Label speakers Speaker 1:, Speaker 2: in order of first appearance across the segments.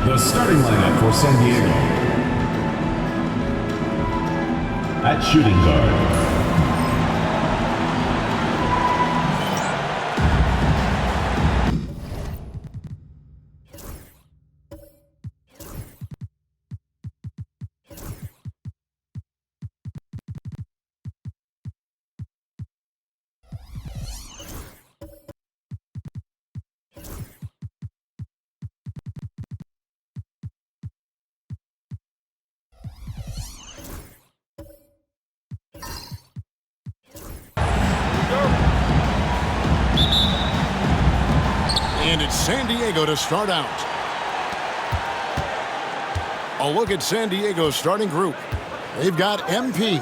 Speaker 1: The starting lineup for San Diego. At shooting guard,
Speaker 2: and it's San Diego to start out. A look at San Diego's starting group. They've got MP.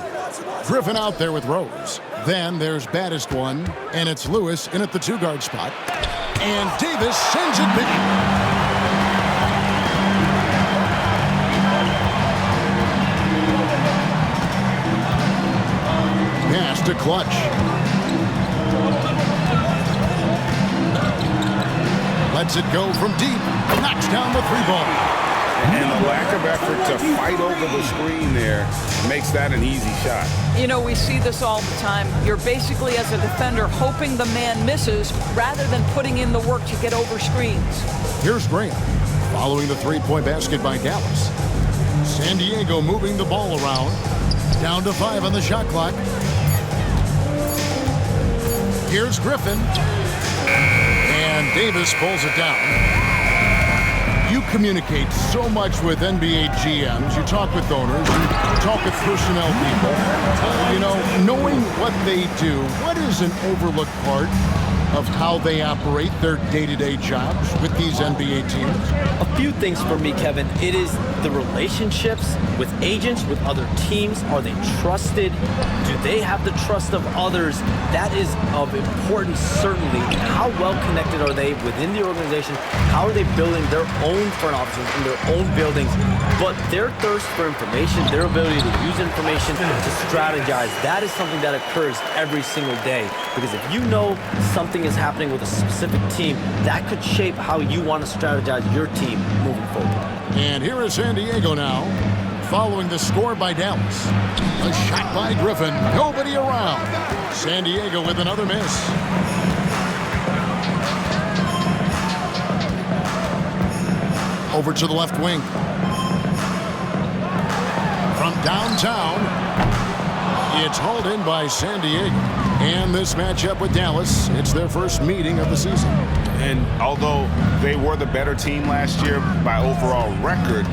Speaker 2: Griffin out there with Rose. Then there's baddest one, and it's Lewis in at the two-guard spot. And Davis sends it big. Pass to Clutch. Lets it go from deep. Knocks down the three ball.
Speaker 3: And the lack of effort to fight over the screen there makes that an easy shot.
Speaker 4: You know, we see this all the time. You're basically, as a defender, hoping the man misses rather than putting in the work to get over screens.
Speaker 2: Here's Graham following the three-point basket by Dallas. San Diego moving the ball around. Down to 5 on the shot clock. Here's Griffin. And Davis pulls it down. You communicate so much with NBA GMs. You talk with owners. You talk with personnel people. You know, knowing what they do, what is an overlooked part of how they operate their day-to-day jobs with these NBA teams?
Speaker 5: A few things for me, Kevin. It is the relationships with agents, with other teams. Are they trusted? Do they have the trust of others? That is of importance, certainly. How well connected are they within the organization? How are they building their own front offices in their own buildings? But their thirst for information, their ability to use information to strategize, that is something that occurs every single day. Because if you know something is happening with a specific team, that could shape how you want to strategize your team moving forward.
Speaker 2: And here is San Diego now, following the score by Dallas. A shot by Griffin. Nobody around. San Diego with another miss. Over to the left wing. From downtown, it's hauled in by San Diego. And this matchup with Dallas, it's their first meeting of the season.
Speaker 3: And although they were the better team last year by overall record,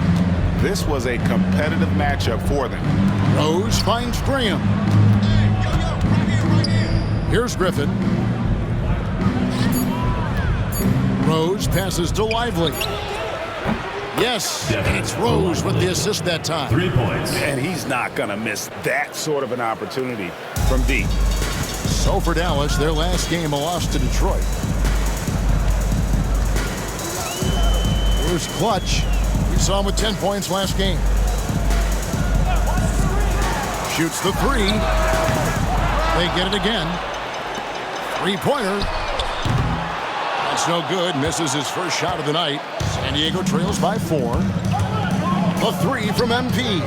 Speaker 3: this was a competitive matchup for them.
Speaker 2: Rose finds Graham. Here's Griffin. Rose passes to Lively. Yes, and it's Rose with the assist that time.
Speaker 1: 3 points.
Speaker 3: And he's not going to miss that sort of an opportunity from deep.
Speaker 2: So for Dallas, their last game, a loss to Detroit. Here's Clutch. We saw him with 10 points last game. Shoots the three. They get it again. Three-pointer. That's no good. Misses his first shot of the night. San Diego trails by 4. A three from MP.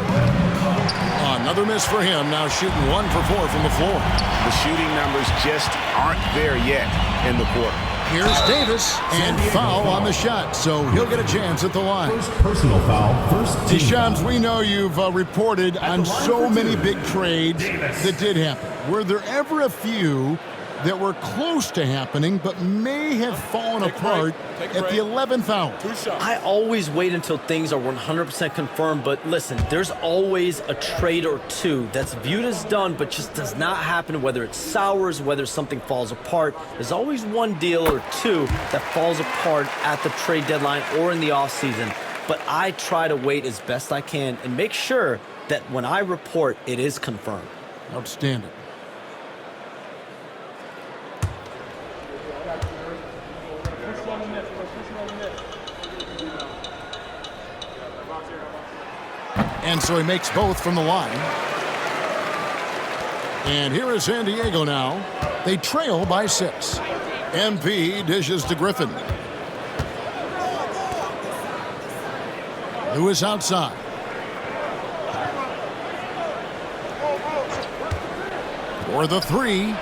Speaker 2: Another miss for him. Now shooting 1 for 4 from the floor.
Speaker 3: The shooting numbers just aren't there yet in the quarter.
Speaker 2: Here's Davis, and foul on the shot, so he'll get a chance at the line.
Speaker 1: First personal foul, first team
Speaker 2: Shams,
Speaker 1: foul.
Speaker 2: we know you've reported on so many big trades that did happen. Were there ever a few that were close to happening but may have fallen apart at the 11th hour?
Speaker 5: I always wait until things are 100% confirmed, but listen, there's always a trade or two that's viewed as done but just does not happen, whether it sours, whether something falls apart. There's always one deal or two that falls apart at the trade deadline or in the offseason, but I try to wait as best I can and make sure that when I report, it is confirmed.
Speaker 2: Outstanding. And so he makes both from the line. And here is San Diego now. They trail by 6. MP dishes to Griffin. who is outside. For the three.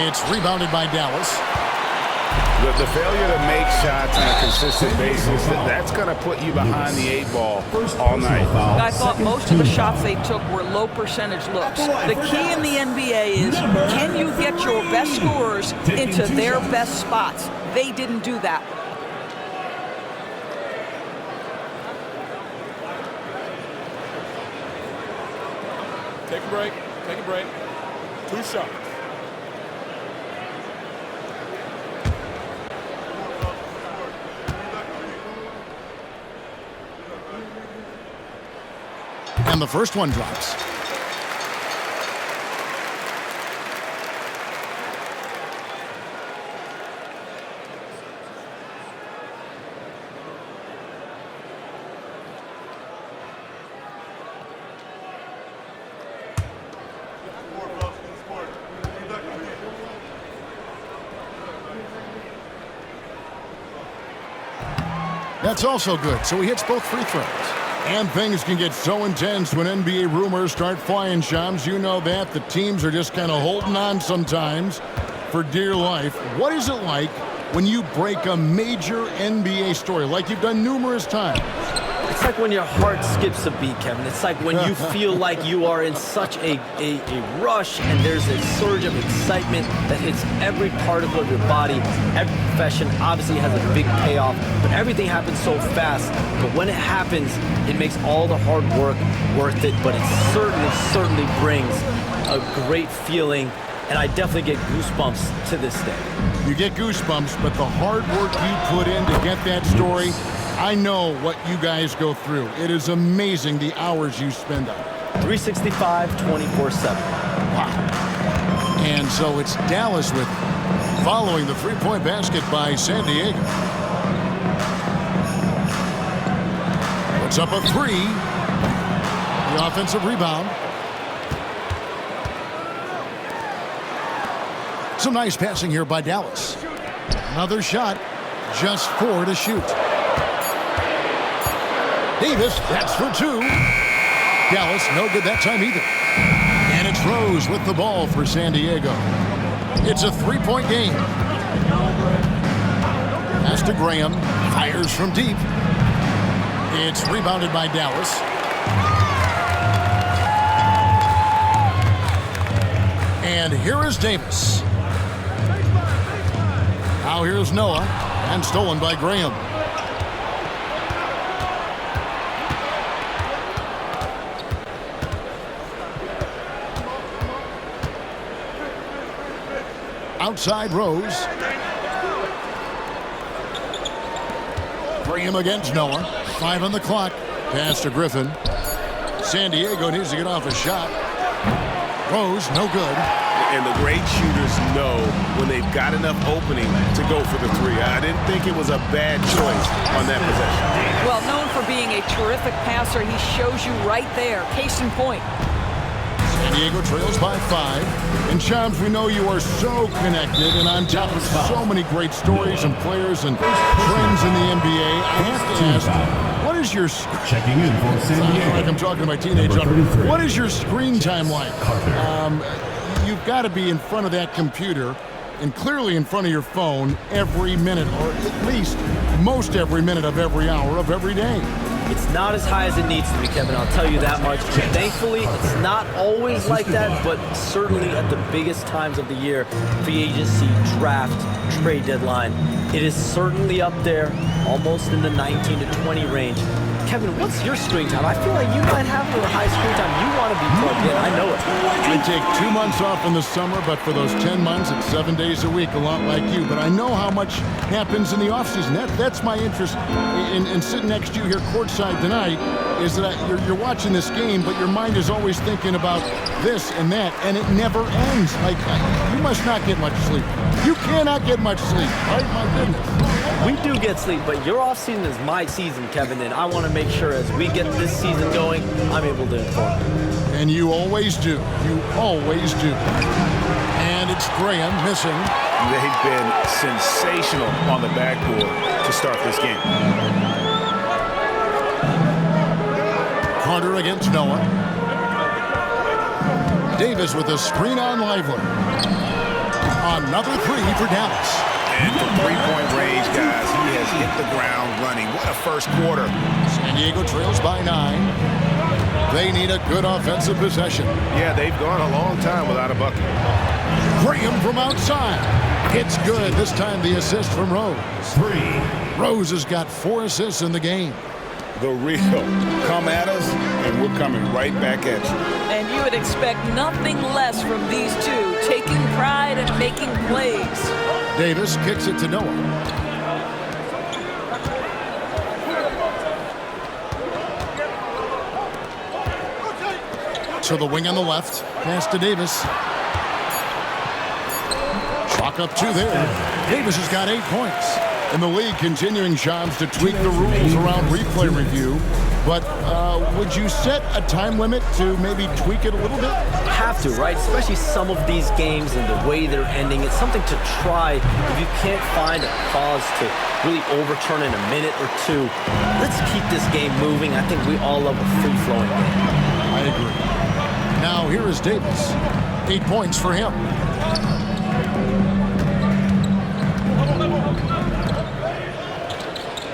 Speaker 2: It's rebounded by Dallas.
Speaker 3: The failure to make shots on a consistent basis, that's going to put you behind the 8-ball all night.
Speaker 4: I thought most of the shots they took were low percentage looks. The key in the NBA is, can you get your best scorers into their best spots? They didn't do that.
Speaker 6: Take a break. Take a break. 2 shots.
Speaker 2: And the first one drops. That's also good, so he hits both free throws. And things can get so intense when NBA rumors start flying, Shams. You know that. The teams are just kind of holding on sometimes for dear life. What is it like when you break a major NBA story, like you've done numerous times?
Speaker 5: It's like when your heart skips a beat, Kevin. It's like when you feel like you are in such a rush and there's a surge of excitement that hits every particle of your body. Every profession obviously has a big payoff, but everything happens so fast. But when it happens, it makes all the hard work worth it, but it certainly brings a great feeling, and I definitely get goosebumps to this day.
Speaker 2: You get goosebumps, but the hard work you put in to get that story, I know what you guys go through. It is amazing the hours you spend on it.
Speaker 5: 365, 24/7.
Speaker 2: Wow. And so it's Dallas with it, following the three-point basket by San Diego. Puts up a three. The offensive rebound. Some nice passing here by Dallas. Another shot, just 4 to shoot. Davis, that's for 2. Dallas, no good that time either. And it's Rose with the ball for San Diego. It's a 3-point game. Pass to Graham, fires from deep. It's rebounded by Dallas. And here is Davis. Now here's Noah, and stolen by Graham. Outside Rose. Graham against Noah. 5 on the clock. Pass to Griffin. San Diego needs to get off a shot. Rose, no good.
Speaker 3: And the great shooters know when they've got enough opening to go for the 3. I didn't think it was a bad choice on that possession.
Speaker 4: Well, known for being a terrific passer, he shows you right there. Case in point.
Speaker 2: San Diego trails by 5. And Shams, we know you are so connected and on top of so many great stories and players and trends in the NBA. I have to ask, what is your
Speaker 1: Checking in for San Diego.
Speaker 2: like I'm talking to my teenage
Speaker 1: Number
Speaker 2: daughter.
Speaker 1: 33.
Speaker 2: What is your screen time like? You've got to be in front of that computer and clearly in front of your phone every minute, or at least most every minute of every hour of every day.
Speaker 5: It's not as high as it needs to be, Kevin. I'll tell you that much. Thankfully, it's not always like that, but certainly at the biggest times of the year, free agency, draft, trade deadline, it is certainly up there, almost in the 19 to 20 range. Kevin, what's your screen time? I feel like you might have a little high screen time. You want to be plugged in. I know it.
Speaker 2: I take 2 months off in the summer, but for those 10 months, it's 7 days a week, a lot like you. But I know how much happens in the offseason. That's my interest in sitting next to you here courtside tonight, is that you're watching this game, but your mind is always thinking about this and that, and it never ends. Like, you must not get much sleep. You cannot get much sleep, right? My goodness.
Speaker 5: We do get sleep, but your offseason is my season, Kevin, and I want to make sure as we get this season going, I'm able to inform you.
Speaker 2: And you always do. You always do. And it's Graham missing.
Speaker 3: They've been sensational on the backboard to start this game.
Speaker 2: Carter against Noah. Davis with a screen on Lively. Another three for Dallas.
Speaker 3: And from three-point range, guys, he has hit the ground running. What a first quarter.
Speaker 2: San Diego trails by 9. They need a good offensive possession.
Speaker 3: Yeah, they've gone a long time without a bucket.
Speaker 2: Graham from outside. It's good. This time the assist from Rose. Rose has got 4 assists in the game.
Speaker 3: The real. Come at us, and we're coming right back at you.
Speaker 4: And you would expect nothing less from these two, taking pride and making plays.
Speaker 2: Davis kicks it to Noah. To the wing on the left. Pass to Davis. Chalk up 2 there. Davis has got 8 points. In the league, continuing Shams to tweak the rules around replay review. But would you set a time limit to maybe tweak it a little bit?
Speaker 5: Have to, right? Especially some of these games and the way they're ending. It's something to try. If you can't find a cause to really overturn in a minute or 2, let's keep this game moving. I think we all love a free-flowing game.
Speaker 2: I agree. Now here is Davis. 8 points for him.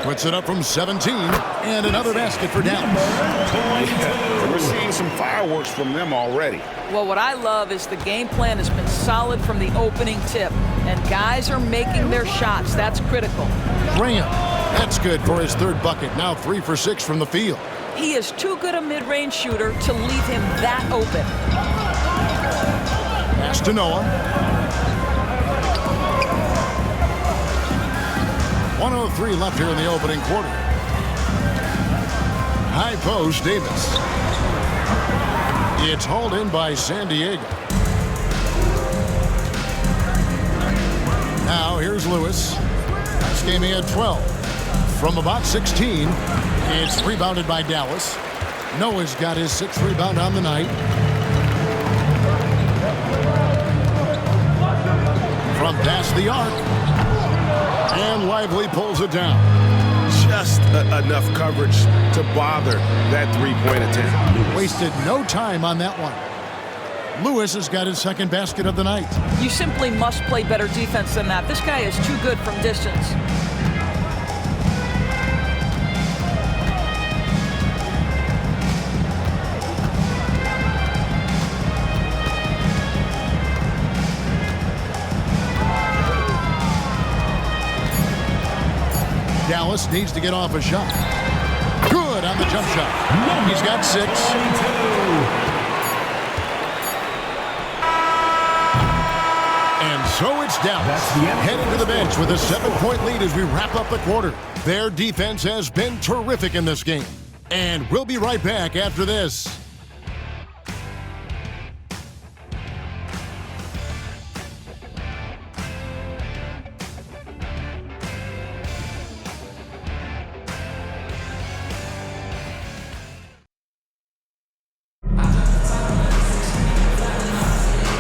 Speaker 2: Puts it up from 17, and another basket for Dallas.
Speaker 3: Yeah, we're seeing some fireworks from them already.
Speaker 4: Well, what I love is the game plan has been solid from the opening tip, and guys are making their shots. That's critical.
Speaker 2: Graham, that's good for his 3rd bucket. Now 3 for 6 from the field.
Speaker 4: He is too good a mid-range shooter to leave him that open.
Speaker 2: Pass to Noah. 1:03 left here in the opening quarter. High post, Davis. It's hauled in by San Diego. Now here's Lewis. That's gaming at 12. From about 16, it's rebounded by Dallas. Noah's got his 6th rebound on the night. From past the arc. And Lively pulls it down.
Speaker 3: Just enough coverage to bother that three-point attempt.
Speaker 2: Wasted no time on that one. Lewis has got his 2nd basket of the night.
Speaker 4: You simply must play better defense than that. This guy is too good from distance.
Speaker 2: Dallas needs to get off a shot. Good on the jump shot. He's got 6. And so it's Dallas heading to the bench with a 7-point lead as we wrap up the quarter. Their defense has been terrific in this game. And we'll be right back after this.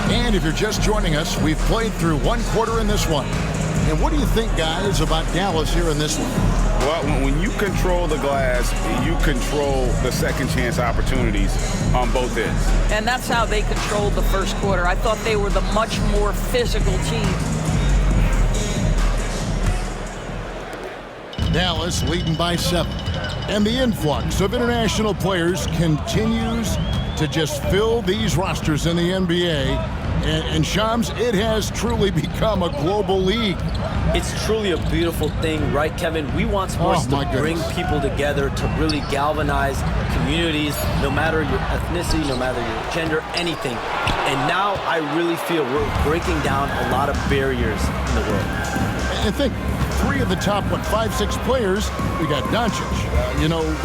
Speaker 2: And if you're just joining us, we've played through 1 quarter in this one. And what do you think, guys, about Dallas here in this one?
Speaker 3: Well, when you control the glass, you control the second chance opportunities on both ends.
Speaker 4: And that's how they controlled the first quarter. I thought they were the much more physical team.
Speaker 2: Dallas leading by 7. And the influx of international players continues to just fill these rosters in the NBA. And Shams, it has truly become a global league.
Speaker 5: It's truly a beautiful thing, right, Kevin? We want sports to bring people together, to really galvanize communities, no matter your ethnicity, no matter your gender, anything. And now I really feel we're breaking down a lot of barriers in the world.
Speaker 2: And think, 3 of the top, 5-6 players, we got Doncic.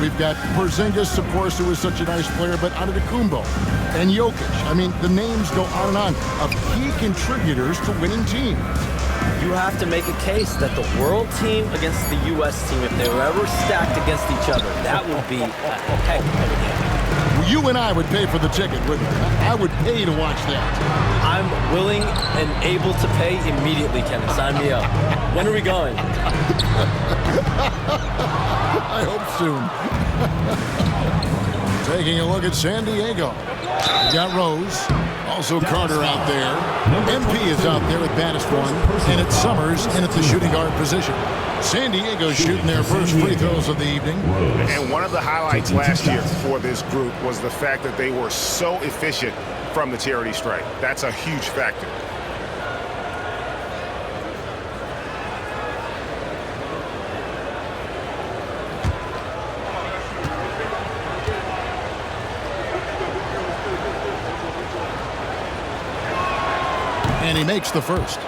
Speaker 2: We've got Porzingis, of course, who is such a nice player, but Antetokounmpo and Jokic. I mean, the names go on and on of key contributors to winning teams.
Speaker 5: You have to make a case that the world team against the U.S. team, if they were ever stacked against each other, that would be a heck of a game.
Speaker 2: Well, you and I would pay for the ticket, wouldn't we? I would pay to watch that.
Speaker 5: I'm willing and able to pay immediately, Kevin. Sign me up. When are we going?
Speaker 2: I hope soon. Taking a look at San Diego. We got Rose. Also Carter out there. MP is out there at baddest one. And it's Summers in at the shooting guard position. San Diego shooting their first free throws of the evening.
Speaker 3: And one of the highlights last year for this group was the fact that they were so efficient from the charity stripe. That's a huge factor.
Speaker 2: And he makes the first.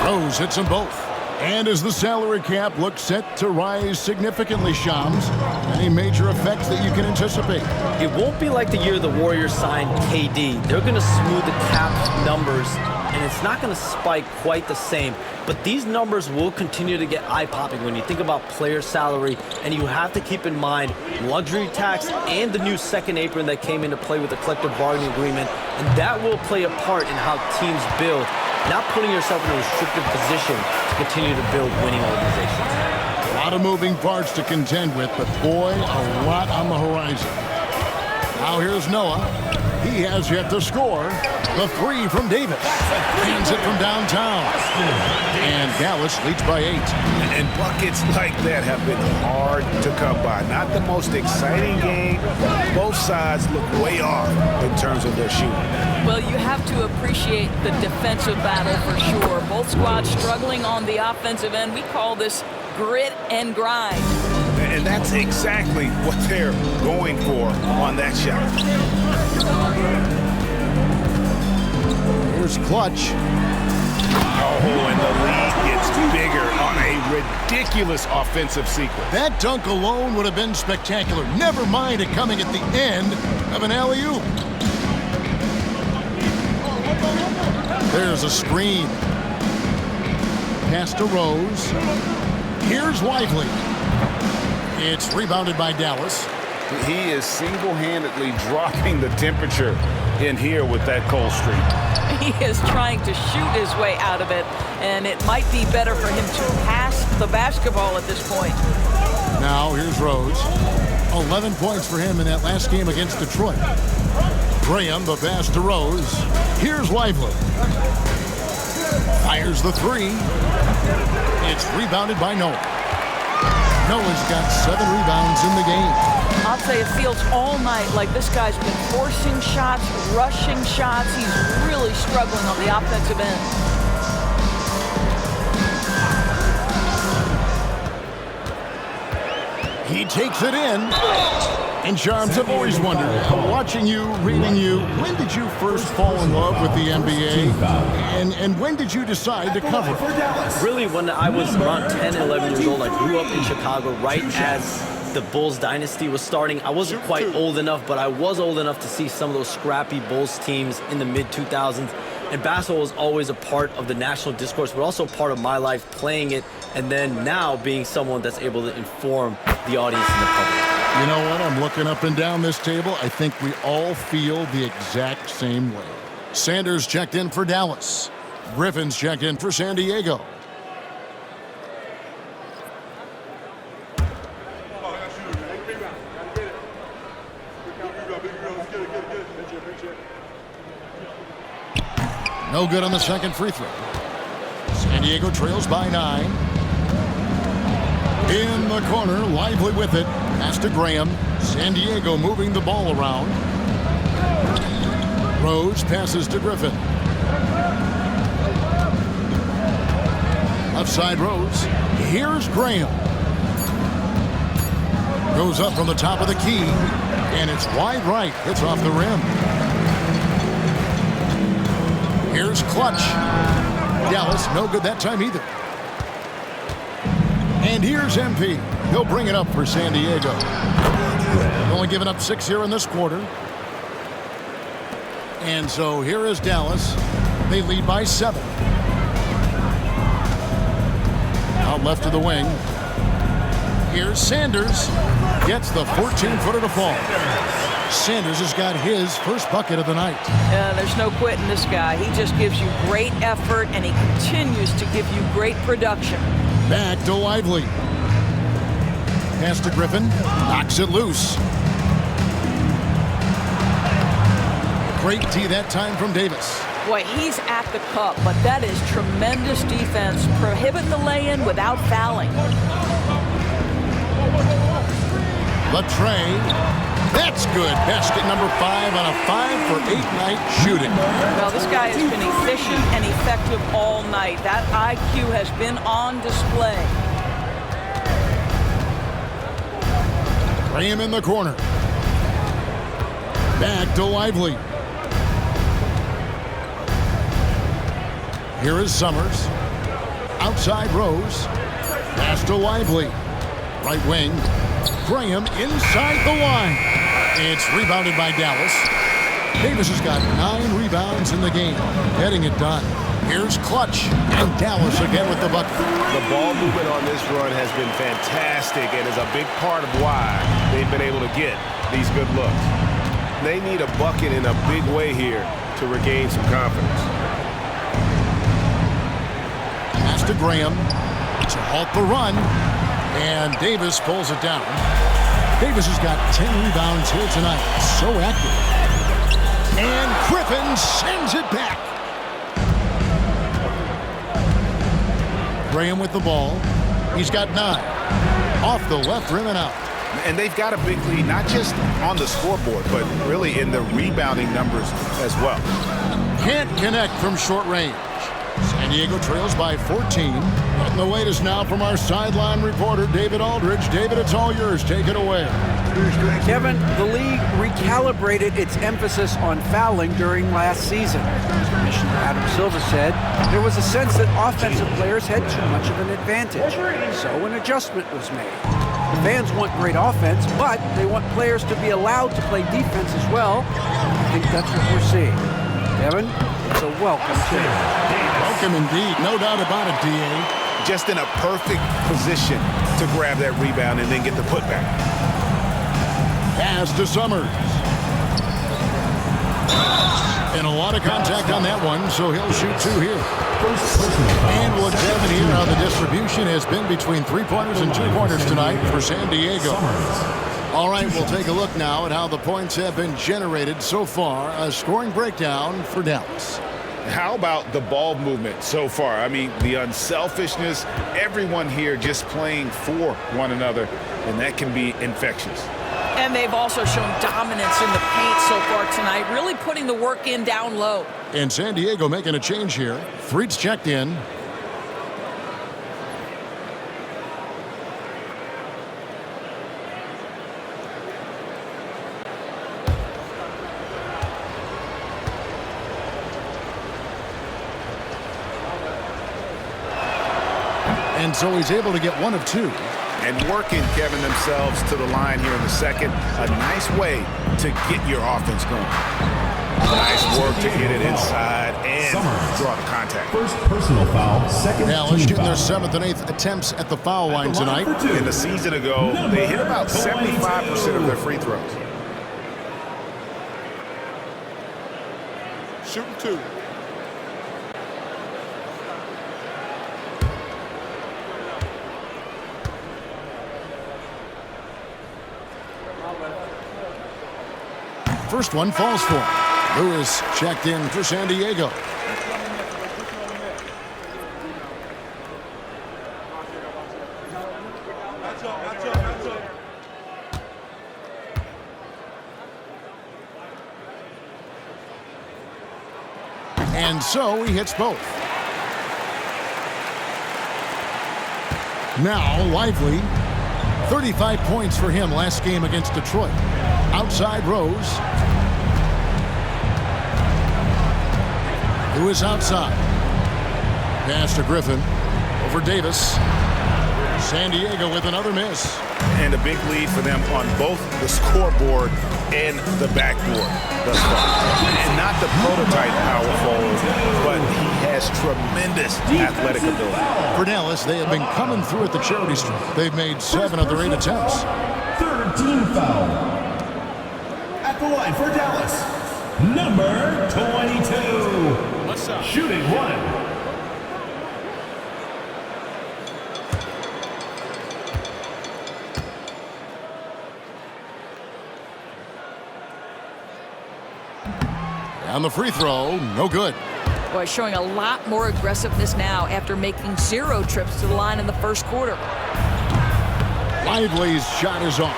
Speaker 2: Rose hits them both. And as the salary cap looks set to rise significantly, Shams, any major effects that you can anticipate?
Speaker 5: It won't be like the year the Warriors signed KD. They're going to smooth the cap numbers, and it's not going to spike quite the same. But these numbers will continue to get eye-popping when you think about player salary, and you have to keep in mind luxury tax and the new second apron that came into play with the collective bargaining agreement, and that will play a part in how teams build, not putting yourself in a restrictive position to continue to build winning organizations.
Speaker 2: A lot of moving parts to contend with, but boy, a lot on the horizon. Now here's Noah. He has yet to score. The three from Davis. Hands it from downtown. And Dallas leads by 8.
Speaker 3: And buckets like that have been hard to come by. Not the most exciting game. Both sides look way off in terms of their shooting.
Speaker 4: Well, you have to appreciate the defensive battle for sure. Both squads struggling on the offensive end. We call this grit and grind.
Speaker 3: And that's exactly what they're going for on that shot.
Speaker 2: Here's Clutch.
Speaker 3: Oh, and the lead gets bigger on a ridiculous offensive sequence.
Speaker 2: That dunk alone would have been spectacular. Never mind it coming at the end of an alley-oop. There's a screen. Pass to Rose. Here's Lively. It's rebounded by Dallas.
Speaker 3: He is single-handedly dropping the temperature in here with that cold streak.
Speaker 4: He is trying to shoot his way out of it, and it might be better for him to pass the basketball at this point.
Speaker 2: Now here's Rose. 11 points for him in that last game against Detroit. Graham, the pass to Rose. Here's Lively. Fires the three. It's rebounded by Noah. Noah's got 7 rebounds in the game.
Speaker 4: I'll say it feels all night like this guy's been forcing shots, rushing shots. He's really struggling on the offensive end.
Speaker 2: He takes it in. And Charms, I've always wondered, watching you, reading you, when did you first fall in love with the NBA? And when did you decide to cover it?
Speaker 5: Really, when I was around 10, 11 years old, I grew up in Chicago right as the Bulls dynasty was starting. I wasn't quite old enough, but I was old enough to see some of those scrappy Bulls teams in the mid-2000s. And basketball was always a part of the national discourse, but also part of my life playing it, and then now being someone that's able to inform the audience and the public.
Speaker 2: You know what? I'm looking up and down this table. I think we all feel the exact same way. Sanders checked in for Dallas. Griffin's checked in for San Diego. No good on the second free throw. San Diego trails by 9. In the corner, Lively with it. Pass to Graham. San Diego moving the ball around. Rose passes to Griffin. Left side Rose. Here's Graham. Goes up from the top of the key. And it's wide right. Hits off the rim. Here's Clutch. Dallas, no good that time either. And here's MP. He'll bring it up for San Diego. Only giving up 6 here in this quarter. And so here is Dallas. They lead by 7. Out left of the wing. Here's Sanders. Gets the 14-footer to fall. Sanders has got his first bucket of the night.
Speaker 4: There's no quitting this guy. He just gives you great effort, and he continues to give you great production.
Speaker 2: Back to Lively. Pass to Griffin. Knocks it loose. Great tee that time from Davis.
Speaker 4: Boy, he's at the cup, but that is tremendous defense. Prohibit the lay-in without fouling.
Speaker 2: Latrey. That's good. Basket number 5 on a 5-for-8 night shooting.
Speaker 4: Well, this guy has been efficient and effective all night. That IQ has been on display.
Speaker 2: Graham in the corner. Back to Lively. Here is Summers. Outside Rose. Pass to Lively. Right wing. Graham inside the line. It's rebounded by Dallas. Davis has got 9 rebounds in the game, getting it done. Here's Clutch, and Dallas again with the bucket.
Speaker 3: The ball movement on this run has been fantastic and is a big part of why they've been able to get these good looks. They need a bucket in a big way here to regain some confidence.
Speaker 2: Pass to Graham to halt the run, and Davis pulls it down. Davis has got 10 rebounds here tonight. So active. And Griffin sends it back. Graham with the ball. He's got 9. Off the left rim and out.
Speaker 3: And they've got a big lead, not just on the scoreboard, but really in the rebounding numbers as well.
Speaker 2: Can't connect from short range. San Diego trails by 14. And the latest now from our sideline reporter, David Aldridge. David, it's all yours. Take it away.
Speaker 7: Kevin, the league recalibrated its emphasis on fouling during last season. Commissioner Adam Silver said there was a sense that offensive players had too much of an advantage. So an adjustment was made. The fans want great offense, but they want players to be allowed to play defense as well. I think that's what we're seeing. Kevin, it's a welcome change.
Speaker 2: Welcome indeed. No doubt about it, D.A.
Speaker 3: Just in a perfect position to grab that rebound and then get the putback.
Speaker 2: Pass to Summers. And a lot of contact on that one, so he'll shoot 2 here. And we'll examine here how the distribution has been between 3-pointers and 2-pointers tonight for San Diego. All right, we'll take a look now at how the points have been generated so far. A scoring breakdown for Dallas.
Speaker 3: How about the ball movement so far? I mean, the unselfishness, everyone here just playing for one another, and that can be infectious.
Speaker 4: And they've also shown dominance in the paint so far tonight, really putting the work in down low.
Speaker 2: And San Diego making a change here. Freed's checked in. And so he's able to get 1 of 2.
Speaker 3: And working, Kevin, themselves to the line here in the second. A nice way to get your offense going. Nice work to get it inside and draw the contact.
Speaker 1: First personal foul, second
Speaker 2: Dallas
Speaker 1: team
Speaker 2: getting their
Speaker 1: foul.
Speaker 2: 7th and 8th attempts at the foul line tonight.
Speaker 3: In the season ago, they hit about 75% of their free throws.
Speaker 6: Shooting 2.
Speaker 2: First one falls for him. Lewis checked in for San Diego. And so he hits both. Now Lively, 35 points for him last game against Detroit. Outside Rose. Lewis outside. Pass to Griffin. Over Davis. San Diego with another miss.
Speaker 3: And a big lead for them on both the scoreboard and the backboard thus far. And not the prototype power forward, but he has tremendous athletic ability.
Speaker 2: For Dallas, they have been coming through at the charity stripe. They've made 7 of their 8 attempts.
Speaker 1: Third team foul. At the line for Dallas, number 22.
Speaker 6: What's up?
Speaker 1: Shooting 1.
Speaker 2: On the free throw, no good.
Speaker 4: Boy, showing a lot more aggressiveness now after making 0 trips to the line in the first quarter.
Speaker 2: Lively's shot is off.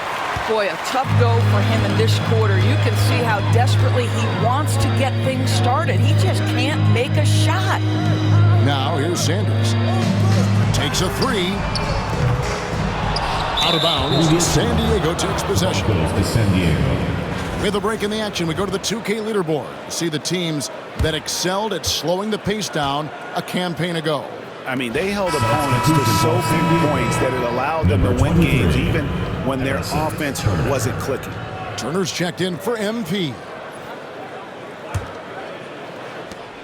Speaker 4: Boy, a tough go for him in this quarter. You can see how desperately he wants to get things started. He just can't make a shot.
Speaker 2: Now here's Sanders. Takes a 3. Out of bounds. San Diego takes possession.
Speaker 1: Goes to San Diego.
Speaker 2: With a break in the action, we go to the 2K leaderboard. See the teams that excelled at slowing the pace down a campaign ago.
Speaker 3: I mean, they held opponents to so few points that it allowed them to win games even when their offense wasn't clicking.
Speaker 2: Turner's checked in for MP.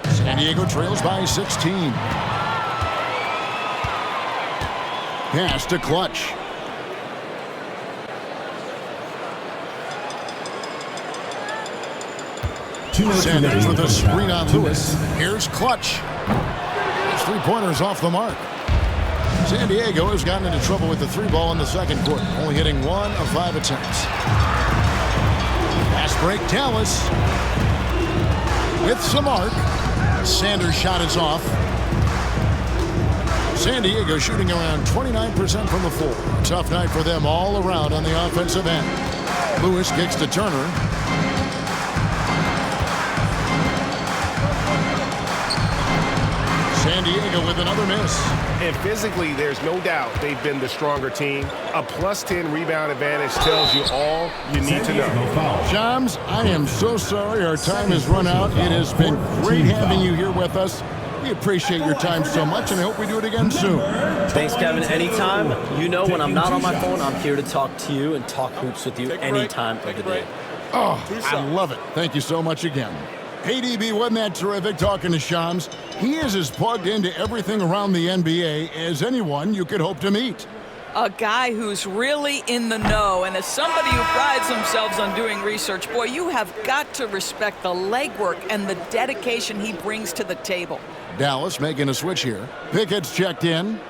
Speaker 2: San Diego trails by 16. Pass to Clutch. Sanders with a screen on Lewis. Here's Clutch. His 3-pointers off the mark. San Diego has gotten into trouble with the 3-ball in the second quarter, only hitting 1 of 5 attempts. Pass break, Dallas. With some arc. Sanders' shot is off. San Diego shooting around 29% from the floor. Tough night for them all around on the offensive end. Lewis kicks to Turner. San Diego with another miss.
Speaker 3: And physically, there's no doubt they've been the stronger team. A +10 rebound advantage tells you all you need to know.
Speaker 2: Shams, I am so sorry our time has run out. It has been great having you here with us. We appreciate your time so much, and I hope we do it again soon.
Speaker 5: Thanks, Kevin. Anytime. You know when I'm not on my phone, I'm here to talk to you and talk hoops with you any time of the day.
Speaker 2: Oh, I love it. Thank you so much again. Hey, DB, wasn't that terrific talking to Shams? He is as plugged into everything around the NBA as anyone you could hope to meet.
Speaker 4: A guy who's really in the know, and as somebody who prides themselves on doing research, boy, you have got to respect the legwork and the dedication he brings to the table.
Speaker 2: Dallas making a switch here. Pickett's checked in.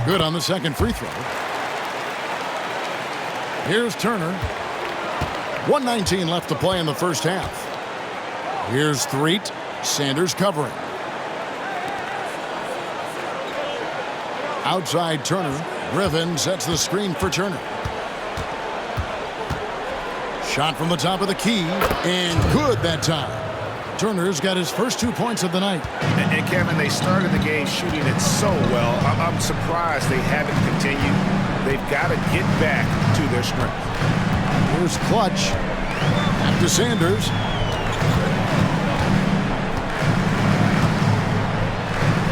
Speaker 2: Good on the second free throw. Here's Turner. 1:19 left to play in the first half. Here's Threet. Sanders covering. Outside Turner. Griffin sets the screen for Turner. Shot from the top of the key. And good that time. Turner's got his first 2 points of the night.
Speaker 3: And Kevin, they started the game shooting it so well. I'm surprised they haven't continued. They've got to get back to their strength.
Speaker 2: Here's Clutch. Back to Sanders.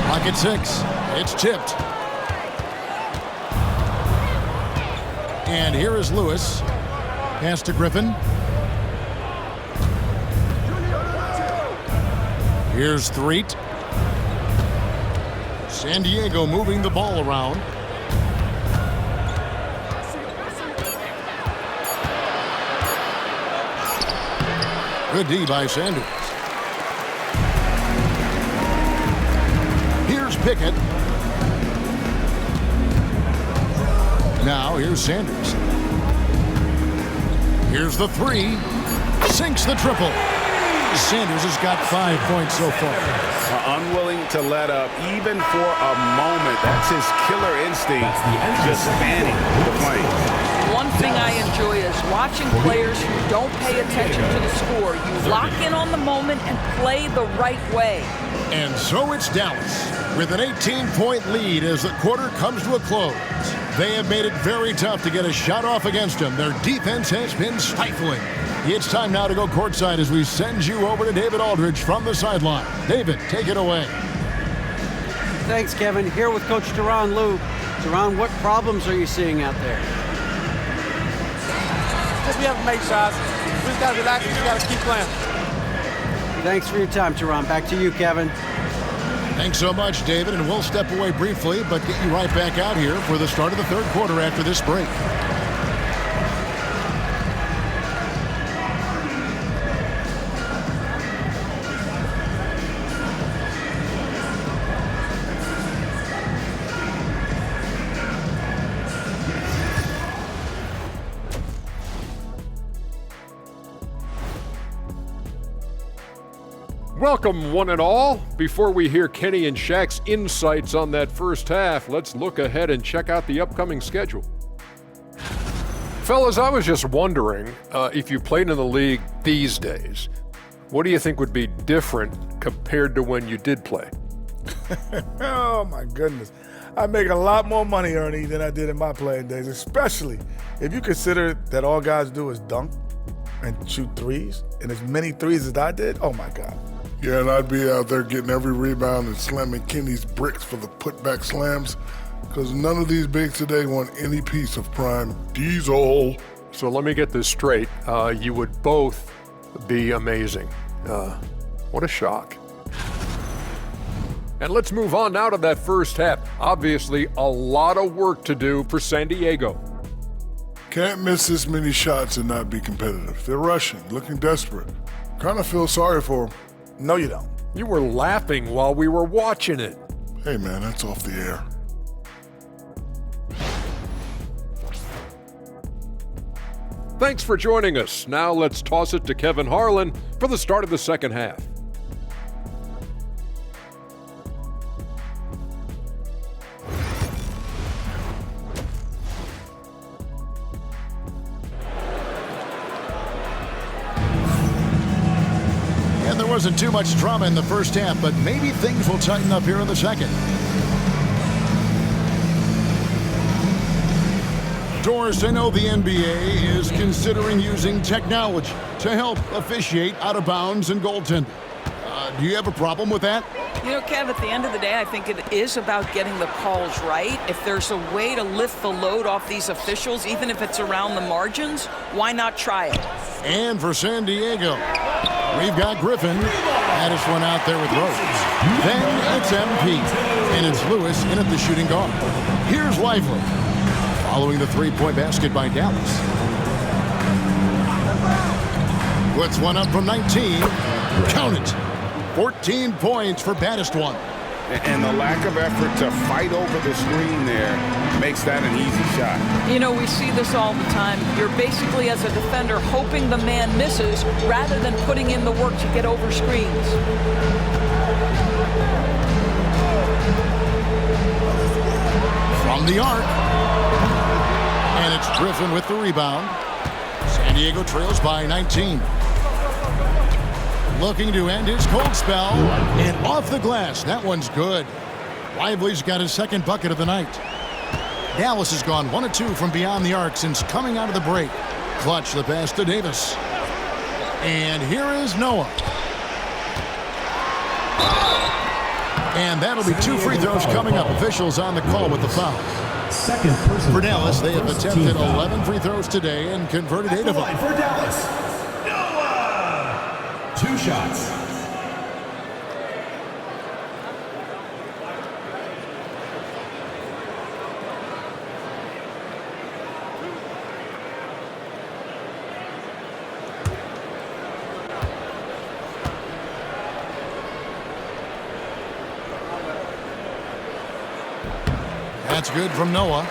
Speaker 2: Clock at 6. It's tipped. And here is Lewis. Pass to Griffin. Here's Threet. San Diego moving the ball around. Good D by Sanders. Here's Pickett. Now here's Sanders. Here's the 3. Sinks the triple. Sanders has got 5 points so far.
Speaker 3: Unwilling to let up even for a moment. That's his killer instinct, just fanning the flames.
Speaker 4: One thing I enjoy is watching players who don't pay attention to the score. You lock in on the moment and play the right way.
Speaker 2: And so it's Dallas with an 18-point lead as the quarter comes to a close. They have made it very tough to get a shot off against them. Their defense has been stifling. It's time now to go courtside as we send you over to David Aldridge from the sideline. David, take it away.
Speaker 7: Thanks, Kevin. Here with Coach Teron Lou. Teron, what problems are you seeing out there?
Speaker 6: Just we haven't made shots. We just got to relax. We just got to keep playing.
Speaker 7: Thanks for your time, Teron. Back to you, Kevin.
Speaker 2: Thanks so much, David, and we'll step away briefly, but get you right back out here for the start of the third quarter after this break.
Speaker 8: Welcome, one and all. Before we hear Kenny and Shaq's insights on that first half, let's look ahead and check out the upcoming schedule. Fellas, I was just wondering if you played in the league these days, what do you think would be different compared to when you did play?
Speaker 9: Oh, my goodness. I make a lot more money, Ernie, than I did in my playing days, especially if you consider that all guys do is dunk and shoot threes, and as many threes as I did, oh, my God.
Speaker 10: Yeah, and I'd be out there getting every rebound and slamming Kenny's bricks for the putback slams, because none of these bigs today want any piece of prime Diesel.
Speaker 8: So let me get this straight. You would both be amazing. What a shock. And let's move on now to that first half. Obviously, a lot of work to do for San Diego.
Speaker 10: Can't miss this many shots and not be competitive. They're rushing, looking desperate. Kind of feel sorry for them.
Speaker 9: No, you don't.
Speaker 8: You were laughing while we were watching it.
Speaker 10: Hey, man, that's off the air.
Speaker 8: Thanks for joining us. Now let's toss it to Kevin Harlan for the start of the second half.
Speaker 2: There wasn't too much drama in the first half, but maybe things will tighten up here in the second. Doris, I know the NBA is considering using technology to help officiate out of bounds and goaltending. Do you have a problem with that?
Speaker 4: You know, Kev, at the end of the day, I think it is about getting the calls right. If there's a way to lift the load off these officials, even if it's around the margins, why not try it?
Speaker 2: And for San Diego, we've got Griffin. Baddest one out there with Rose. Then it's MP. And it's Lewis in at the shooting guard. Here's Lively. Following the three-point basket by Dallas. Puts one up from 19. Count it. 14 points for baddest one.
Speaker 3: And the lack of effort to fight over the screen there makes that an easy shot.
Speaker 4: You know, we see this all the time. You're basically, as a defender, hoping the man misses rather than putting in the work to get over screens.
Speaker 2: From the arc. And it's Griffin with the rebound. San Diego trails by 19. Looking to end his cold spell. And off the glass. That one's good. Lively's got his second bucket of the night. Dallas has gone 1 of 2 from beyond the arc since coming out of the break. Clutch the pass to Davis. And here is Noah. And that'll be 2 free throws coming up. Officials on the call with the foul.
Speaker 1: Second person
Speaker 2: For Dallas, they have attempted
Speaker 1: team foul.
Speaker 2: 11 free throws today and converted 8 of them.
Speaker 1: For Dallas, Noah. 2 shots.
Speaker 2: That's good from Noah.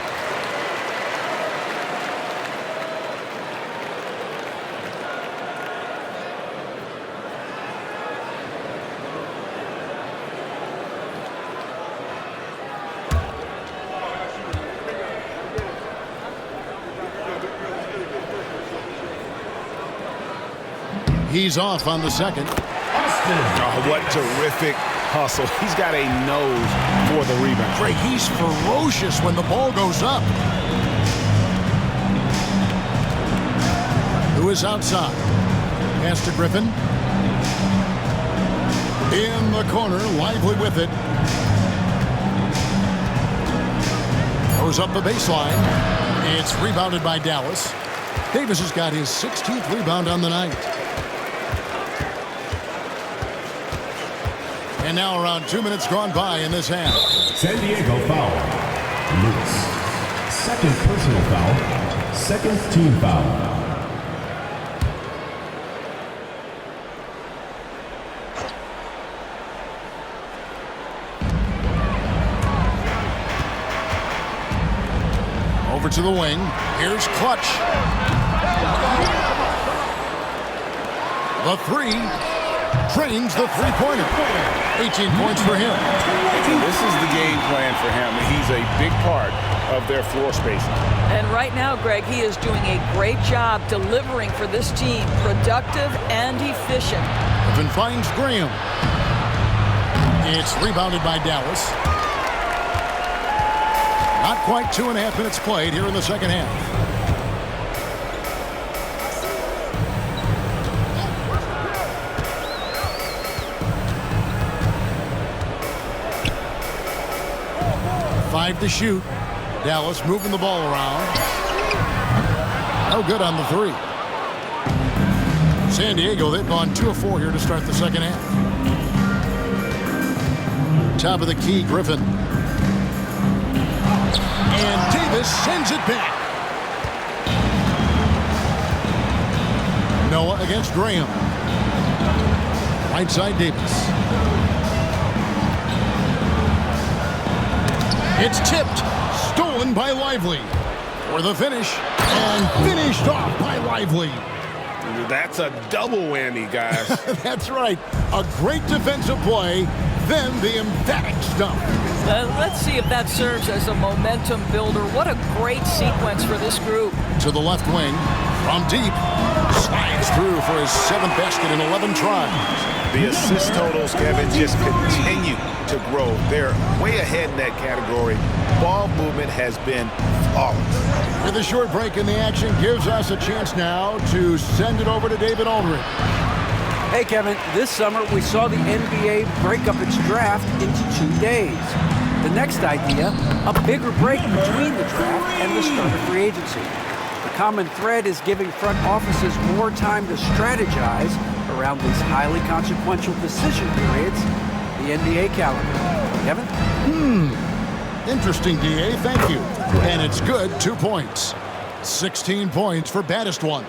Speaker 2: He's off on the second.
Speaker 3: Oh, what terrific hustle. He's got a nose for the rebound.
Speaker 2: Drake, he's ferocious when the ball goes up. Who is outside? Pass to Griffin. In the corner, Lively with it. Goes up the baseline. It's rebounded by Dallas. Davis has got his 16th rebound on the night. And now around 2 minutes gone by in this half.
Speaker 1: San Diego foul. Lewis. Second personal foul. Second team foul.
Speaker 2: Over to the wing. Here's Clutch. The three. Trains the three-pointer. 18 points for him.
Speaker 3: This is the game plan for him. He's a big part of their floor spacing.
Speaker 4: And right now, Greg, he is doing a great job delivering for this team. Productive and efficient.
Speaker 2: Griffin finds Graham. It's rebounded by Dallas. Not quite 2.5 minutes played here in the second half. Five to shoot. Dallas moving the ball around. No good on the three. San Diego, they've gone 2 of 4 here to start the second half. Top of the key, Griffin. And Davis sends it back. Noah against Graham. Right side, Davis. It's tipped. Stolen by Lively. For the finish. And finished off by Lively.
Speaker 3: That's a double whammy, guys.
Speaker 2: That's right. A great defensive play, then the emphatic stuff.
Speaker 4: Let's see if that serves as a momentum builder. What a great sequence for this group.
Speaker 2: To the left wing, from deep, slides through for his 7th basket in 11 tries.
Speaker 3: The assist totals, Kevin, just continue to grow. They're way ahead in that category. Ball movement has been flawless.
Speaker 2: With a short break in the action, gives us a chance now to send it over to David Aldridge.
Speaker 7: Hey, Kevin, this summer we saw the NBA break up its draft into 2 days. The next idea, a bigger break between the draft and the start of free agency. The common thread is giving front offices more time to strategize around these highly consequential decision periods, the NBA calendar. Kevin?
Speaker 2: Interesting, DA. Thank you. And it's good. 2 points. 16 points for baddest one.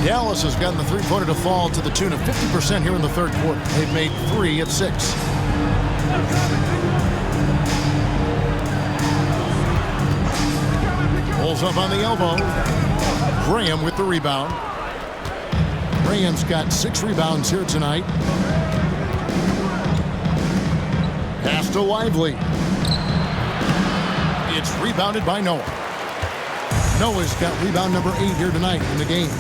Speaker 2: Dallas has gotten the three-pointer to fall to the tune of 50% here in the third quarter. They've made 3 of 6. Pulls up on the elbow. Graham with the rebound. Graham's got 6 rebounds here tonight. Pass to Lively. It's rebounded by Noah. Noah's got rebound number 8 here tonight in the game.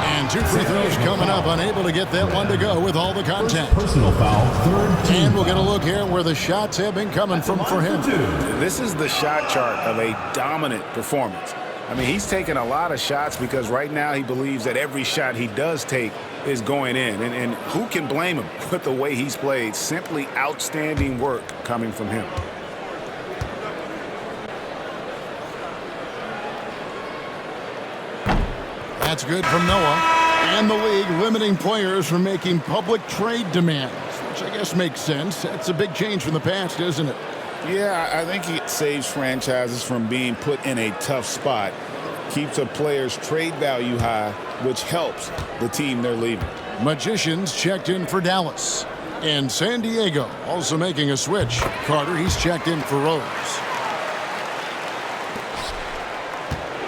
Speaker 2: And 2 free throws coming up. Unable to get that one to go with all the contact.
Speaker 1: Personal foul, third team.
Speaker 2: And we'll get a look here where the shots have been coming from for him.
Speaker 3: This is the shot chart of a dominant performance. I mean, he's taking a lot of shots because right now he believes that every shot he does take is going in. And who can blame him with the way he's played? Simply outstanding work coming from him.
Speaker 2: That's good from Noah. And the league limiting players from making public trade demands, which I guess makes sense. That's a big change from the past, isn't it?
Speaker 3: Yeah, I think it saves franchises from being put in a tough spot. Keeps a player's trade value high, which helps the team they're leaving.
Speaker 2: Magicians checked in for Dallas. And San Diego also making a switch. Carter, he's checked in for Rose.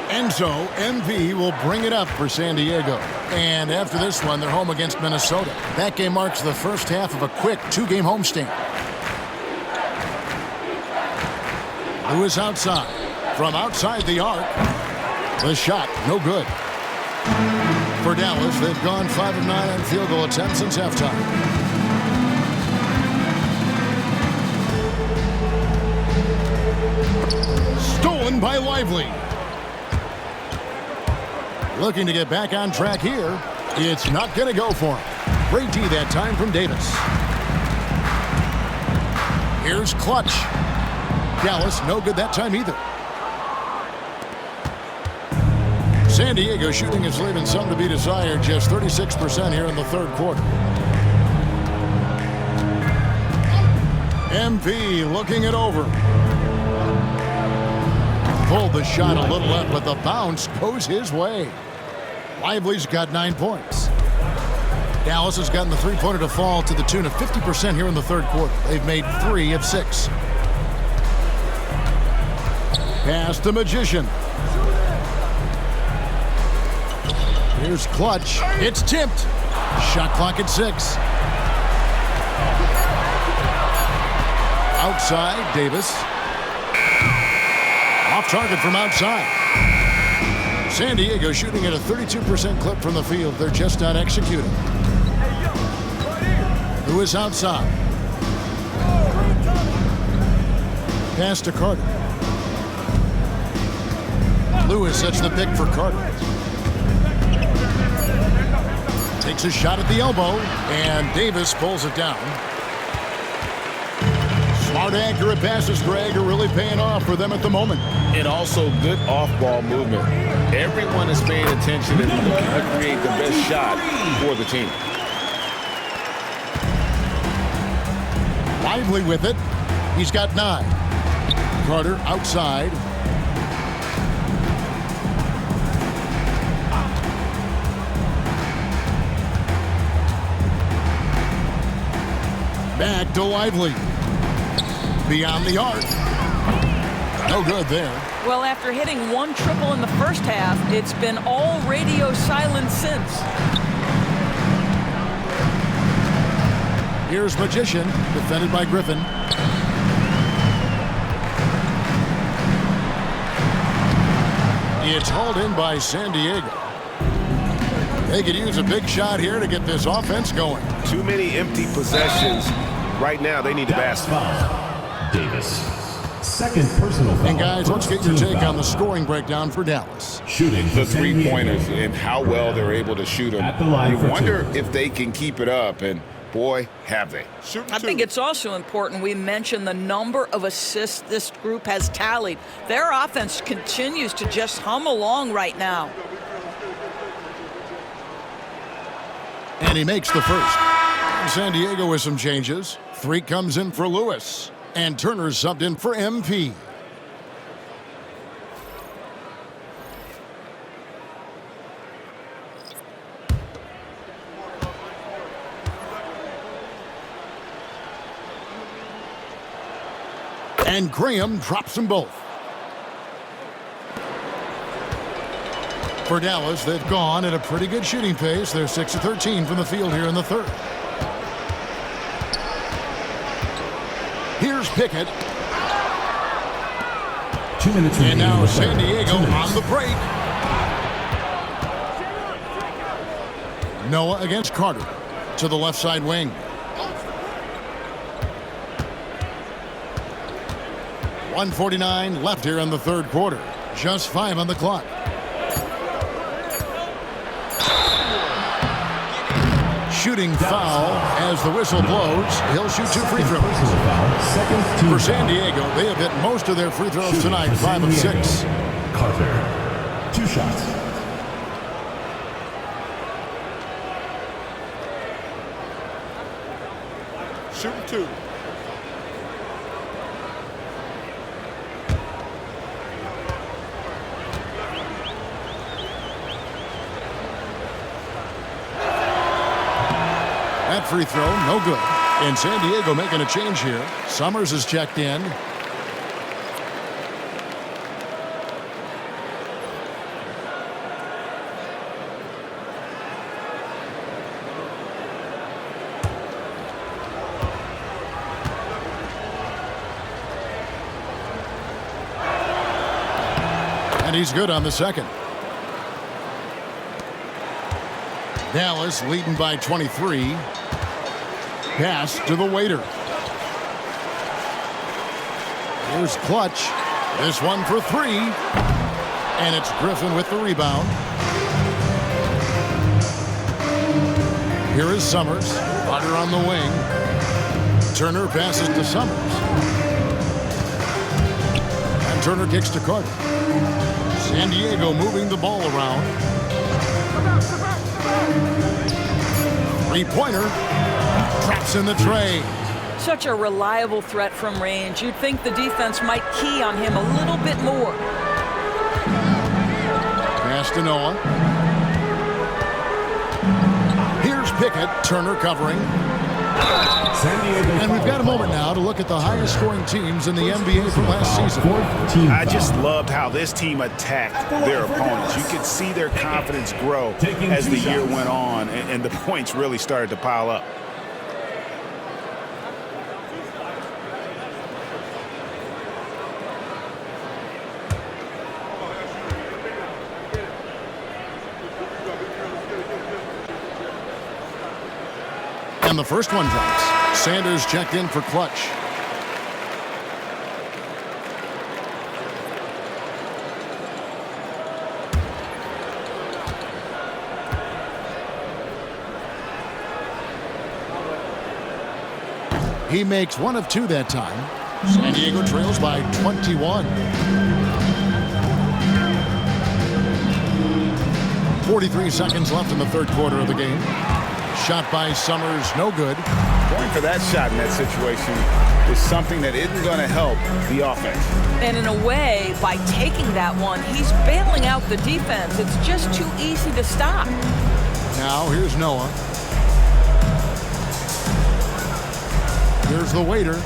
Speaker 2: And so MV will bring it up for San Diego. And after this one, they're home against Minnesota. That game marks the first half of a quick 2-game homestand. Lewis outside. From outside the arc. The shot, no good. For Dallas, they've gone 5 of 9 on field goal attempts since halftime. Stolen by Lively. Looking to get back on track here. It's not going to go for him. Great D that time from Davis. Here's Clutch. Dallas, no good that time either. San Diego shooting is leaving some to be desired. Just 36% here in the third quarter. MP looking it over. Pulled the shot a little left, but the bounce goes his way. Lively's got 9 points. Dallas has gotten the three-pointer to fall to the tune of 50% here in the third quarter. They've made 3 of 6. Pass to Magician. Here's Clutch. It's tipped. Shot clock at 6. Outside, Davis. Off target from outside. San Diego shooting at a 32% clip from the field. They're just not executing. Lewis outside. Pass to Carter. Lewis sets the pick for Carter. Takes a shot at the elbow, and Davis pulls it down. Smart, accurate passes, Greg, are really paying off for them at the moment.
Speaker 3: And also good off-ball movement. Everyone is paying attention and looking to create the best shot for the team.
Speaker 2: Lively with it. He's got 9. Carter outside. Back to Lively. Beyond the arc. No good there.
Speaker 4: Well, after hitting 1 triple in the first half, it's been all radio silence since.
Speaker 2: Here's Magician, defended by Griffin. It's hauled in by San Diego. They could use a big shot here to get this offense going.
Speaker 3: Too many empty possessions. Right now, they need to basket.
Speaker 1: Davis. Second personal foul.
Speaker 2: And guys, let's get your take on the scoring breakdown for Dallas.
Speaker 1: Shooting
Speaker 3: The three-pointers and how well they're able to shoot them.
Speaker 1: At the line
Speaker 3: You
Speaker 1: for
Speaker 3: wonder
Speaker 1: 2.
Speaker 3: if they can keep it up, and boy, have they.
Speaker 4: I think it's also important we mention the number of assists this group has tallied. Their offense continues to just hum along right now.
Speaker 2: And he makes the first. San Diego with some changes. 3 comes in for Lewis. And Turner's subbed in for MP. And Graham drops them both. For Dallas, they've gone at a pretty good shooting pace. They're 6 of 13 from the field here in the third. Here's Pickett.
Speaker 1: 2 minutes
Speaker 2: And now
Speaker 1: remaining in the
Speaker 2: San
Speaker 1: third.
Speaker 2: Diego
Speaker 1: 2 minutes.
Speaker 2: on the break. Noah against Carter to the left side wing. .149 left here in the third quarter. Just 5 on the clock. Shooting foul as the whistle blows. He'll shoot 2 free throws.
Speaker 1: Personal foul. Second team
Speaker 2: For San
Speaker 1: foul.
Speaker 2: Diego, they have hit most of their free throws
Speaker 1: Shooting
Speaker 2: tonight,
Speaker 1: for
Speaker 2: 5
Speaker 1: San
Speaker 2: of
Speaker 1: Diego.
Speaker 2: 6.
Speaker 1: Carter. 2 shots.
Speaker 6: Shooting 2.
Speaker 2: That free throw, no good. And San Diego making a change here. Summers is checked in. And he's good on the second. Dallas leading by 23. Pass to the waiter. Here's Clutch. This one for three. And it's Griffin with the rebound. Here is Summers. Carter on the wing. Turner passes to Summers. And Turner kicks to Carter. San Diego moving the ball around. Three-pointer. Traps in the tray.
Speaker 4: Such a reliable threat from range. You'd think the defense might key on him a little bit more.
Speaker 2: Pass to Noah. Here's Pickett. Turner covering. And we've got a moment now to look at the highest scoring teams in the NBA from last season.
Speaker 3: I just loved how this team attacked their opponents. You could see their confidence grow as the year went on, and the points really started to pile up.
Speaker 2: And the first one drops. Sanders checked in for clutch. He makes one of two that time. San Diego trails by 21. 43 seconds left in the third quarter of the game. Shot by Summers, no good.
Speaker 3: Going for that shot in that situation is something that isn't going to help the offense.
Speaker 4: And in a way, by taking that one, he's bailing out the defense. It's just too easy to stop.
Speaker 2: Now here's Noah. Here's the waiter.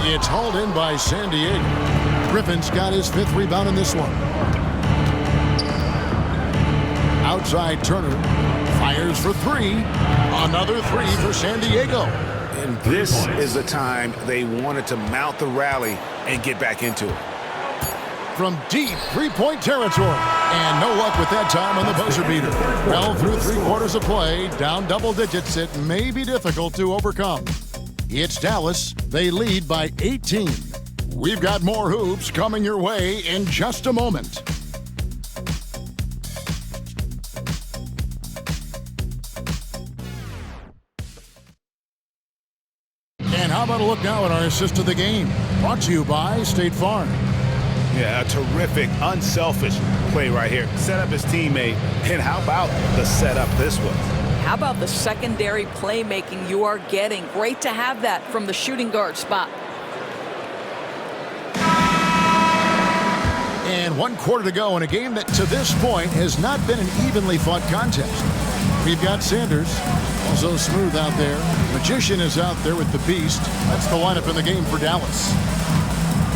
Speaker 2: It's hauled in by San Diego. Griffin's got his fifth rebound in this one. Outside Turner fires for three. Another three for San Diego.
Speaker 3: And this is the time they wanted to mount the rally and get back into it.
Speaker 2: From deep three-point territory. And no luck with that time on the buzzer beater. Well, through three quarters of play, down double digits, it may be difficult to overcome. It's Dallas. They lead by 18. We've got more hoops coming your way in just a moment. And how about a look now at our assist of the game? Brought to you by State Farm.
Speaker 3: Yeah, a terrific, unselfish play right here. Set up his teammate, and how about the setup this was?
Speaker 4: How about the secondary playmaking you are getting? Great to have that from the shooting guard spot.
Speaker 2: And 1 quarter to go in a game that to this point has not been an evenly fought contest. We've got Sanders, also smooth out there. Magician is out there with the beast. That's the lineup in the game for Dallas.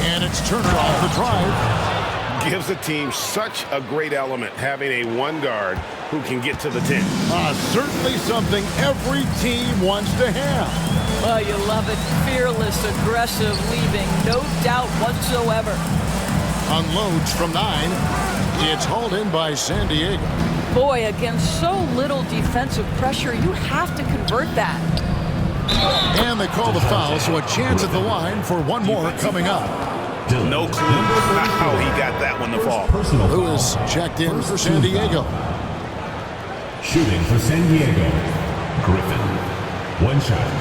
Speaker 2: And it's Turner off the drive.
Speaker 3: Gives the team such a great element having a one guard who can get to the 10.
Speaker 2: Certainly something every team wants to have.
Speaker 4: Well, you love it. Fearless, aggressive, leaving no doubt whatsoever.
Speaker 2: Unloads from 9. It's hauled in by San Diego.
Speaker 4: Boy, against so little defensive pressure, you have to convert that.
Speaker 2: And they call the foul, so a chance at the line for one more coming up.
Speaker 3: No clue how he got that one to fall.
Speaker 2: Lewis checked in for San Diego.
Speaker 1: Shooting for San Diego, Griffin. One shot.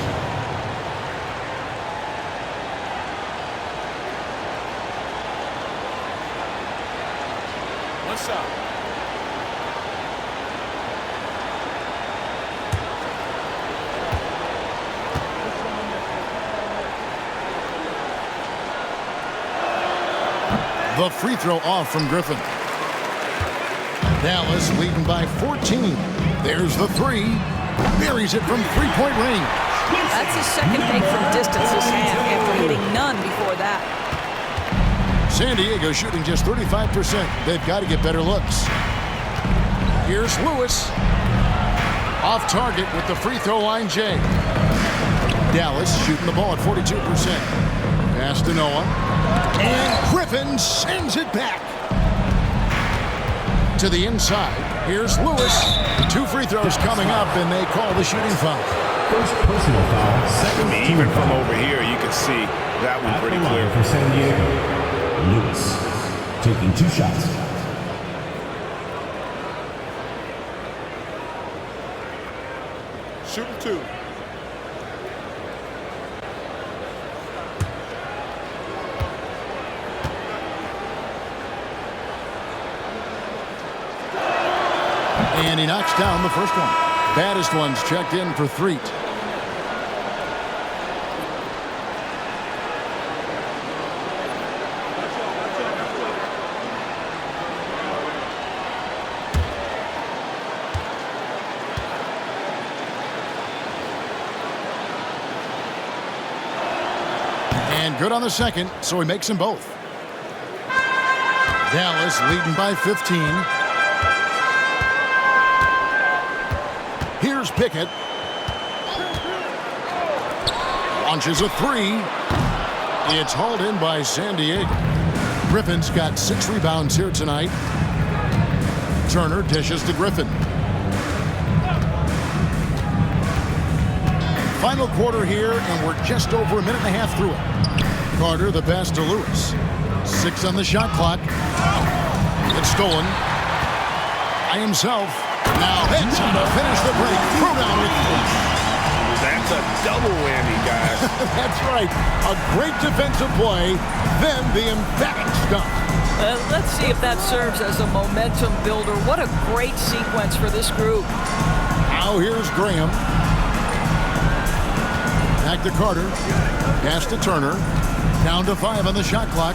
Speaker 6: One shot.
Speaker 2: The free throw off from Griffin. Dallas leading by 14. There's the three. Buries it from three-point range.
Speaker 4: That's his second make from distance this half after hitting none before that.
Speaker 2: San Diego shooting just 35%. They've got to get better looks. Here's Lewis. Off target with the free throw line, Jay. Dallas shooting the ball at 42%. Pass to Noah. And Griffin sends it back. To the inside. Here's Lewis. 2 free throws coming up, and they call the shooting foul.
Speaker 1: First personal foul, second team
Speaker 3: Even from
Speaker 1: foul.
Speaker 3: over here, you can see that one
Speaker 1: At
Speaker 3: pretty
Speaker 1: the line
Speaker 3: clear.
Speaker 1: for San Diego, Lewis taking 2 shots.
Speaker 6: Shooting 2.
Speaker 2: And he knocks down the first one. Baddest one's checked in for Threet. And good on the second, so he makes them both. Dallas leading by 15. Here's Pickett. Launches a 3. It's hauled in by San Diego. Griffin's got 6 rebounds here tonight. Turner dishes to Griffin. Final quarter here, and we're just over a minute and a half through it. Carter the pass to Lewis. 6 on the shot clock. It's stolen. By himself. Now hits him to finish the break. Throw down with 3.
Speaker 3: That's a double whammy, guys.
Speaker 2: That's right. A great defensive play, then the emphatic stuff.
Speaker 4: Let's see if that serves as a momentum builder. What a great sequence for this group.
Speaker 2: Now here's Graham. Back to Carter. Pass to Turner. Down to 5 on the shot clock.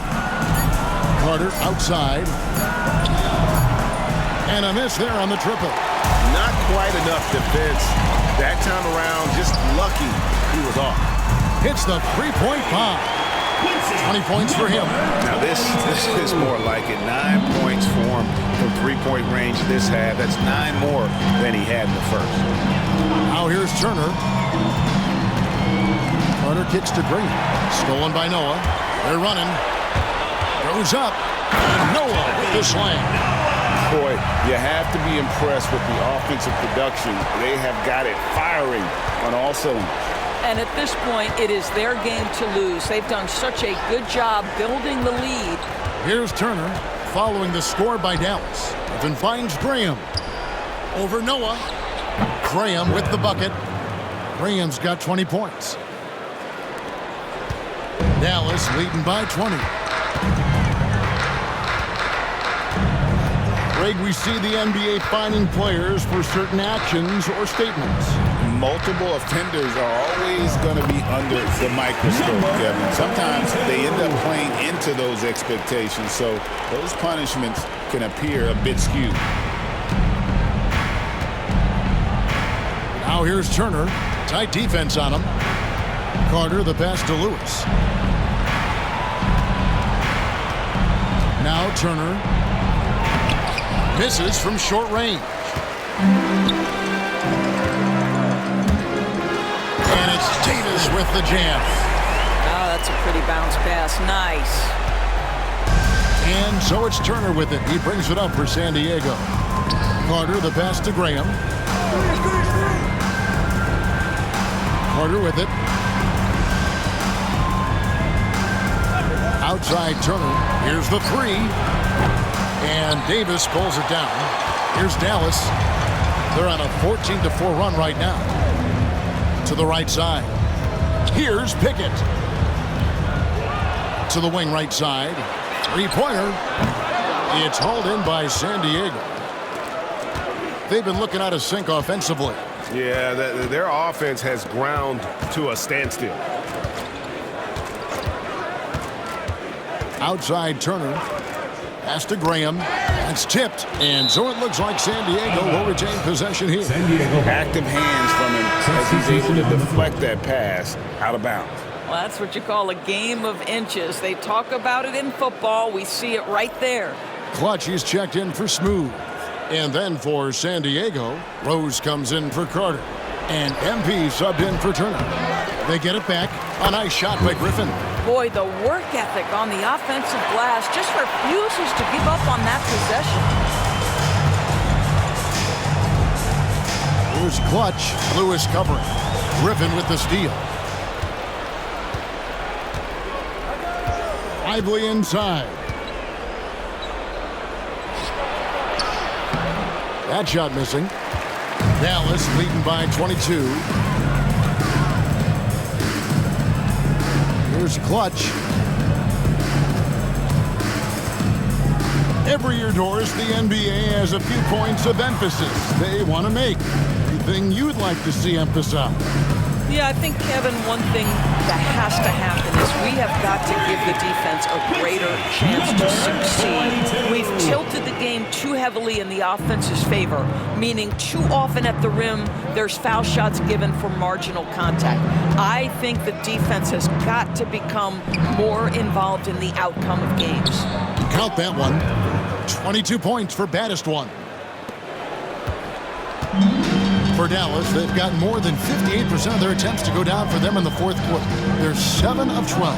Speaker 2: Carter outside. And a miss there on the triple.
Speaker 3: Not quite enough defense. That time around, just lucky he was off.
Speaker 2: Hits the 3-point bomb. 20 points for him.
Speaker 3: Now this is more like it. 9 points for him from 3-point range this half. That's 9 more than he had in the first.
Speaker 2: Now here's Turner. Carter kicks to Green. Stolen by Noah. They're running. Goes up. And Noah with the slam.
Speaker 3: Boy, you have to be impressed with the offensive production. They have got it firing on all cylinders.
Speaker 4: And at this point, it is their game to lose. They've done such a good job building the lead.
Speaker 2: Here's Turner following the score by Dallas. Griffin finds Graham. Over Noah. Graham with the bucket. Graham's got 20 points. Dallas leading by 20. Greg, we see the NBA fining players for certain actions or statements.
Speaker 11: Multiple offenders are always going to be under the microscope, Kevin. Sometimes they end up playing into those expectations, so those punishments can appear a bit skewed.
Speaker 2: Now here's Turner. Tight defense on him. Carter the pass to Lewis. Now Turner. Misses from short range. And it's Davis with the jam.
Speaker 4: Oh, that's a pretty bounce pass. Nice.
Speaker 2: And so it's Turner with it. He brings it up for San Diego. Carter the pass to Graham. Carter with it. Outside Turner. Here's the 3. And Davis pulls it down. Here's Dallas. They're on a 14-4 run right now. To the right side. Here's Pickett. To the wing right side. 3-pointer. It's hauled in by San Diego. They've been looking out of sync offensively.
Speaker 3: Yeah, their offense has ground to a standstill.
Speaker 2: Outside Turner. Pass to Graham. That's tipped. And so it looks like San Diego will retain possession here.
Speaker 1: San Diego.
Speaker 3: Active hands from him as he's able to deflect that pass out of bounds.
Speaker 4: Well, that's what you call a game of inches. They talk about it in football. We see it right there.
Speaker 2: Clutch is checked in for Smooth. And then for San Diego, Rose comes in for Carter. And MP subbed in for Turner. They get it back. A nice shot by Griffin.
Speaker 4: Boy, the work ethic on the offensive glass just refuses to give up on that possession.
Speaker 2: Here's Clutch. Lewis covering. Griffin with the steal. Lively inside. That shot missing. Dallas leading by 22. Here's Clutch. Every year, Doris, the NBA has a few points of emphasis they want to make. Anything you'd like to see emphasized?
Speaker 4: Yeah, I think, Kevin, one thing that has to happen is we have got to give the defense a greater chance to succeed. We've tilted the game too heavily in the offense's favor, meaning too often at the rim, there's foul shots given for marginal contact. I think the defense has got to become more involved in the outcome of games.
Speaker 2: Count that one. 22 points for baddest one. For Dallas, they've got more than 58% of their attempts to go down for them in the fourth quarter. They're 7 of 12.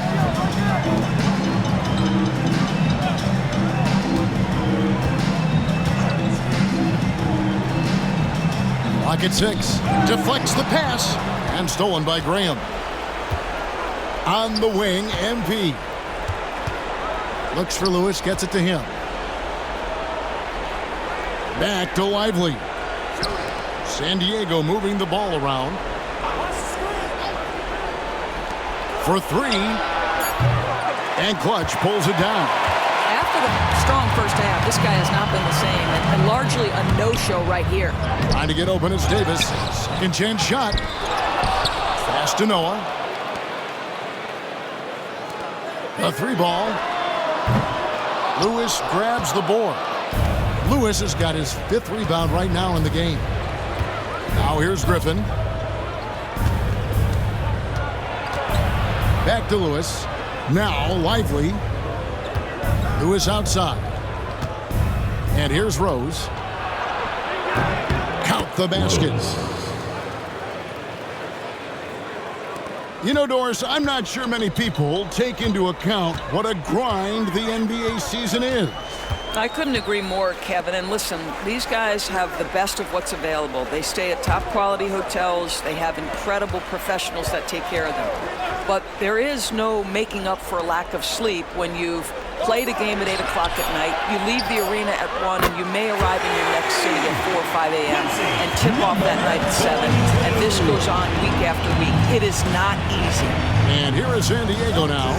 Speaker 2: Clock at 6. Deflects the pass. And stolen by Graham. On the wing, MP. Looks for Lewis, gets it to him. Back to Lively. San Diego moving the ball around. For 3. And Clutch pulls it down.
Speaker 4: After the strong first half, this guy has not been the same, and largely a no-show right here.
Speaker 2: Trying to get open is Davis. Second chance shot. Pass to Noah. A 3 ball. Lewis grabs the board. Lewis has got his 5th rebound right now in the game. Now here's Griffin. Back to Lewis. Now Lively. Lewis outside. And here's Rose. Count the baskets. You know, Doris, I'm not sure many people take into account what a grind the NBA season is.
Speaker 4: I couldn't agree more, Kevin. And listen, these guys have the best of what's available. They stay at top quality hotels. They have incredible professionals that take care of them. But there is no making up for a lack of sleep when you've played a game at 8 o'clock at night. You leave the arena at 1, and you may arrive in your next city at 4 or 5 a.m. and tip off that night at 7. And this goes on week after week. It is not easy.
Speaker 2: And here is San Diego now,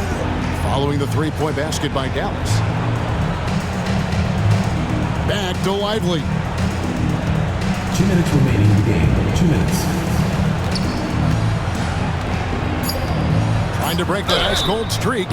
Speaker 2: following the 3-point basket by Dallas. Back to Lively.
Speaker 1: 2 minutes remaining in the game. 2 minutes.
Speaker 2: Trying to break that ice cold streak.